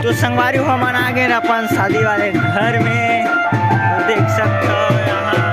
तो संगवारी हो मन आ गए अपन शादी वाले घर में, तो देख सकते हो यहाँ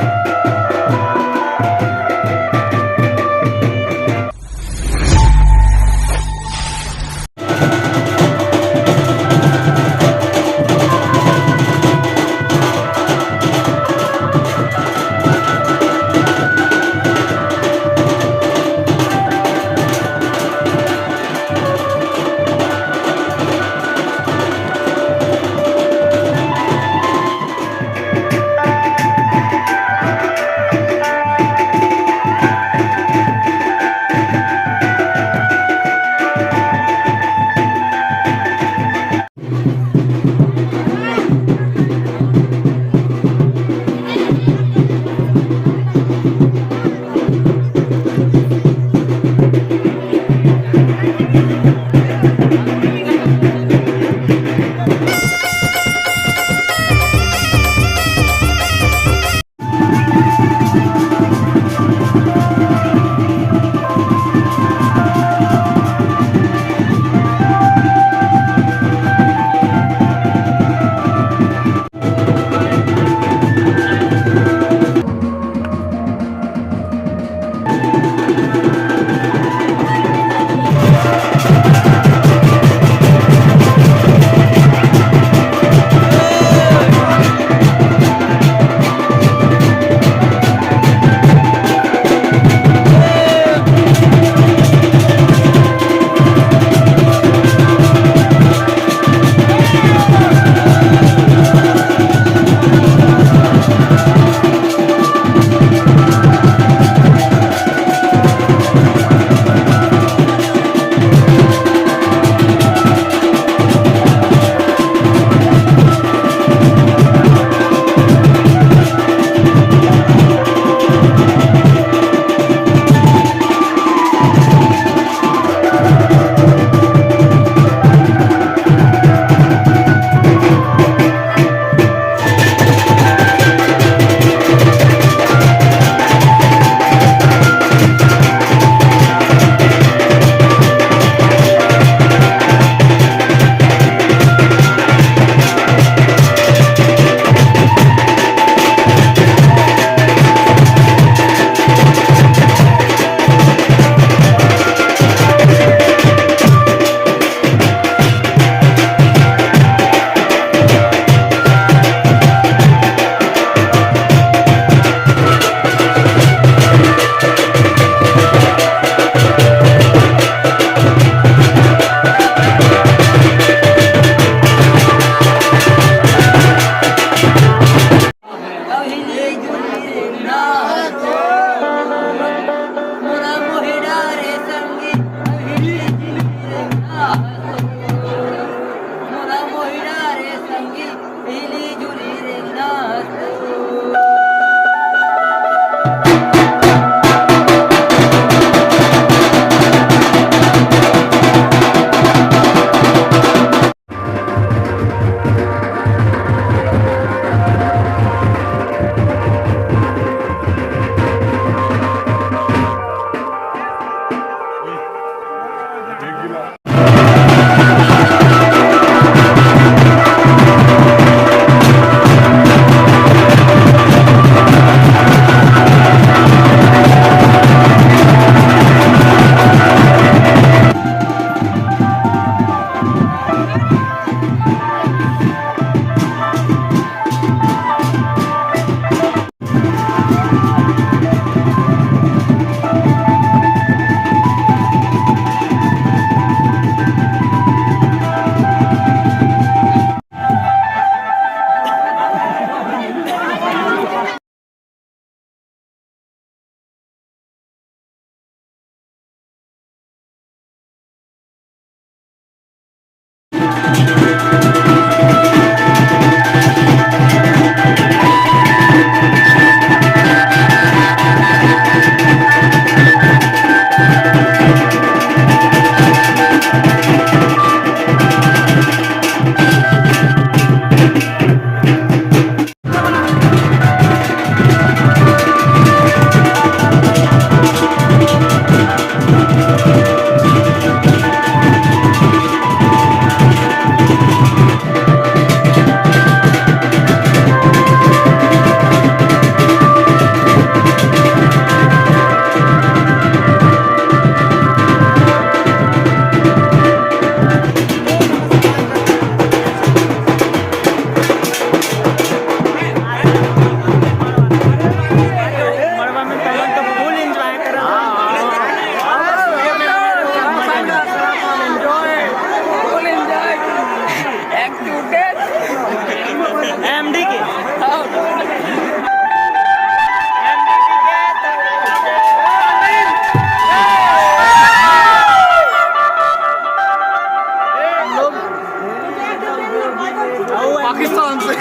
पाकिस्तान से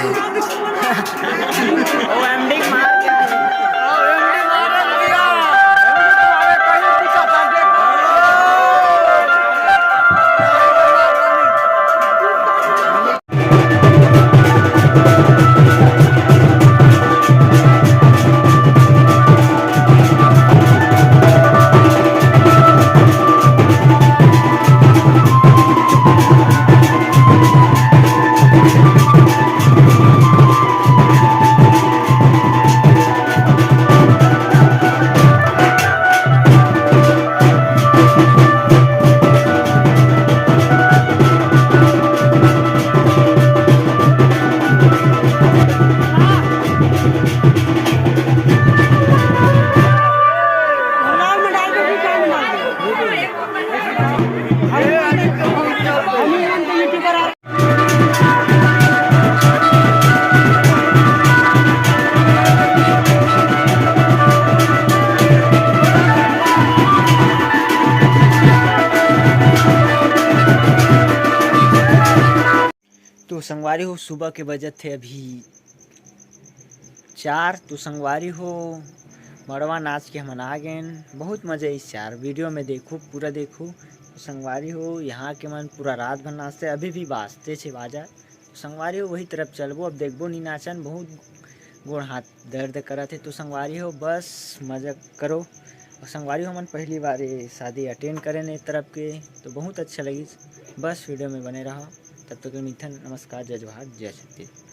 वो एमडी मार के तो संगवारी हो सुबह के बजे थे अभी 4। तो संगवारी हो मड़वा नाच के हम आ गए। बहुत मज़ा इस 4 वीडियो में देखो, पूरा देखो। तो संगवारी हो यहाँ के मन पूरा रात भर नाचते, अभी भी बाजते छे बाजा। तो संगवारी हो वही तरफ चलबो, अब देखबो नहीं नाचन, बहुत गोड़ हाथ दर्द करत है। तो संगवारी हो बस मज़ा करो। और संगवारी हो मन पहली बार ये शादी अटेंड करें एक तरफ के, तो बहुत अच्छा लगी। बस वीडियो में बने रहो, तब तक मिथन नमस्कार, जय जोहार, जय छत्तीसगढ़।